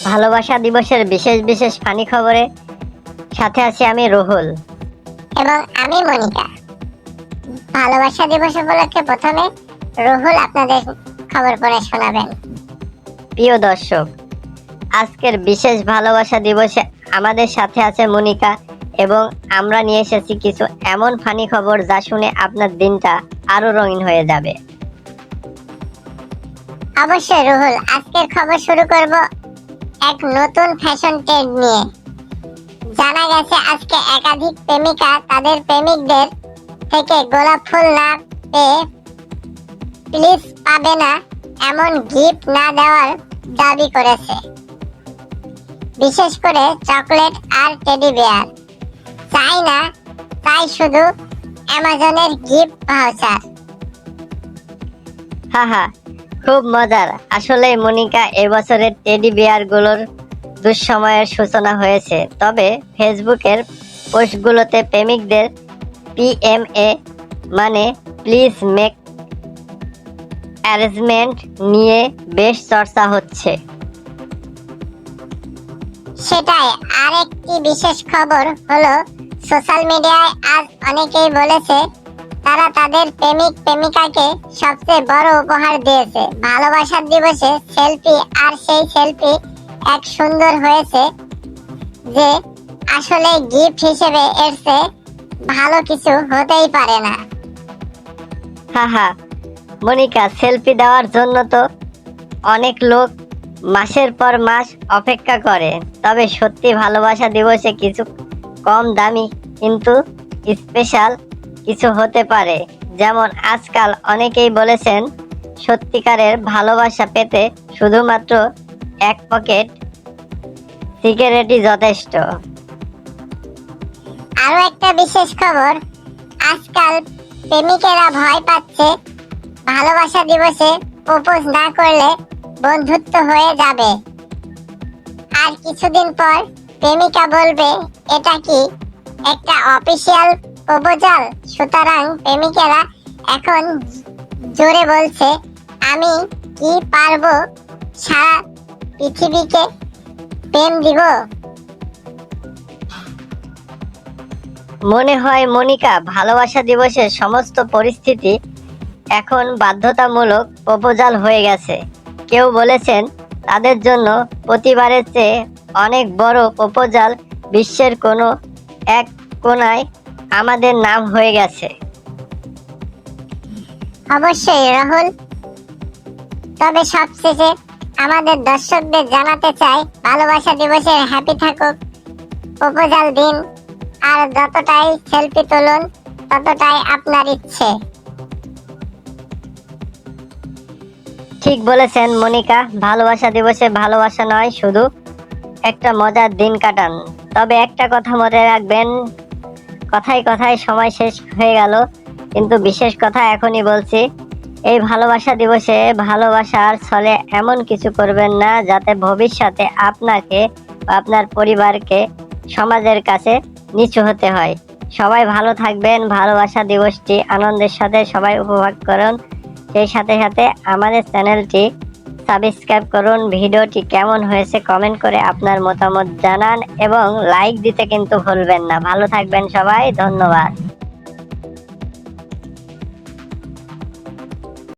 ভালোবাসা দিবসের বিশেষ বিশেষ ফানি খবরে সাথে আছি আমি রুহুল এবং আমি মনিকা। ভালোবাসা দিবস উপলক্ষে প্রথমে রুহুল আপনাদের খবর পড়ে শোনাবেন। প্রিয় দর্শক, আজকের বিশেষ ভালোবাসা দিবসে আমাদের সাথে আছে মনিকা এবং আমরা নিয়ে এসেছি কিছু এমন ফানি খবর যা শুনে আপনার দিনটা আরো রঙিন হয়ে যাবে। অবশ্যই রুহুল, আজকের খবর শুরু করব এক নতুন ফ্যাশন ট্রেন্ড নিয়ে। জানা গেছে আজকে একাধিক প্রেমিকা তাদের প্রেমিকদের থেকে গোলাপ ফুল না পেয়ে প্লিজ পাবে না এমন গিফট না দেওয়ার দাবি করেছে। বিশেষ করে চকলেট আর টেডি বেয়ার চাই না, তাই শুধু অ্যামাজনের গিফট ভাউচার। হাহা, খুব মজার। আসলে মনিকা এবছরের টেডি বিয়ারগুলোর দুঃসময়ের সূচনা হয়েছে। তবে ফেসবুকের পোস্টগুলোতে প্রেমিকদের পিএমএ মানে প্লিজ মেক অ্যারেঞ্জমেন্ট নিয়ে বেশ চর্চা হচ্ছে। সেটাই। আরেকটি বিশেষ খবর হলো সোশ্যাল মিডিয়ায় আজ অনেকেই বলেছে তারা তাদের প্রেমিক প্রেমিকাকে সবচেয়ে বড় উপহার দিয়েছে ভালোবাসার দিবসে সেলফি। আর সেই সেলফি এক সুন্দর হয়েছে যে আসলে গিফট হিসেবে এর চেয়ে ভালো কিছু হতেই পারে না। হাহা, মনিকা, সেলফি দেওয়ার জন্য তো অনেক লোক মাসের পর মাস অপেক্ষা করে। তবে সত্যি ভালোবাসা দিবসে কিছু কম দামি কিন্তু স্পেশাল কিছু হতে পারে। যেমন আজকাল অনেকেই বলেছেন সত্যিকারের ভালোবাসা পেতে শুধুমাত্র এক পকেট সিগারেটই যথেষ্ট। আরো একটা বিশেষ খবর, আজকাল প্রেমিকেরা ভয় পাচ্ছে ভালোবাসা দিবসে প্রপোজ না করলে বন্ধুত্ব হয়ে যাবে। আর কিছুদিন পর প্রেমিকা বলবে এটা কি একটা অফিসিয়াল প্রপোজাল। সুতরাং প্রেমিকেরা এখন জোরে বলছে আমি কি পারবো সারা পৃথিবীকে প্রেম দিব। মনে হয় মনিকা, ভালোবাসা দিবসের সমস্ত পরিস্থিতি এখন বাধ্যতামূলক প্রপোজাল হয়ে গেছে। কেউ বলেছেন তাদের জন্য প্রতিবারের চেয়ে অনেক বড় প্রপোজাল বিশ্বের কোনো এক কোনায় আমাদের নাম হয়ে গেছে। অবশ্যই রাহুল, তবে সবশেষে আমাদের দর্শকদের জানাতে চাই ভালোবাসা দিবসের হ্যাপি থাকুক, প্রপোজাল দিন আর যতটাই সেলফি তুলুন ততটাই আপনার ইচ্ছে। ঠিক বলেছেন মনিকা, ভালোবাসা দিবসে ভালোবাসা নয়, শুধু একটা মজার দিন কাটান। তবে একটা কথা মনে রাখবেন, কথায় কথায় সময় শেষ হয়ে গেল, কিন্তু বিশেষ কথা এখনই বলছি। এই ভালোবাসা দিবসে ভালোবাসার ছলে এমন কিছু করবেন না যাতে ভবিষ্যতে আপনাকে বা আপনার পরিবারকে সমাজের কাছে নিচু হতে হয়। সবাই ভালো থাকবেন। ভালোবাসা দিবসটি আনন্দের সাথে সবাই উপভোগ করুন। সেই সাথে সাথে আমাদের চ্যানেলটি সাবস্ক্রাইব করুন। ভিডিওটি কেমন হয়েছে কমেন্ট করে আপনার মতামত জানান এবং লাইক দিতে কিন্তু ভুলবেন না। ভালো থাকবেন সবাই, ধন্যবাদ।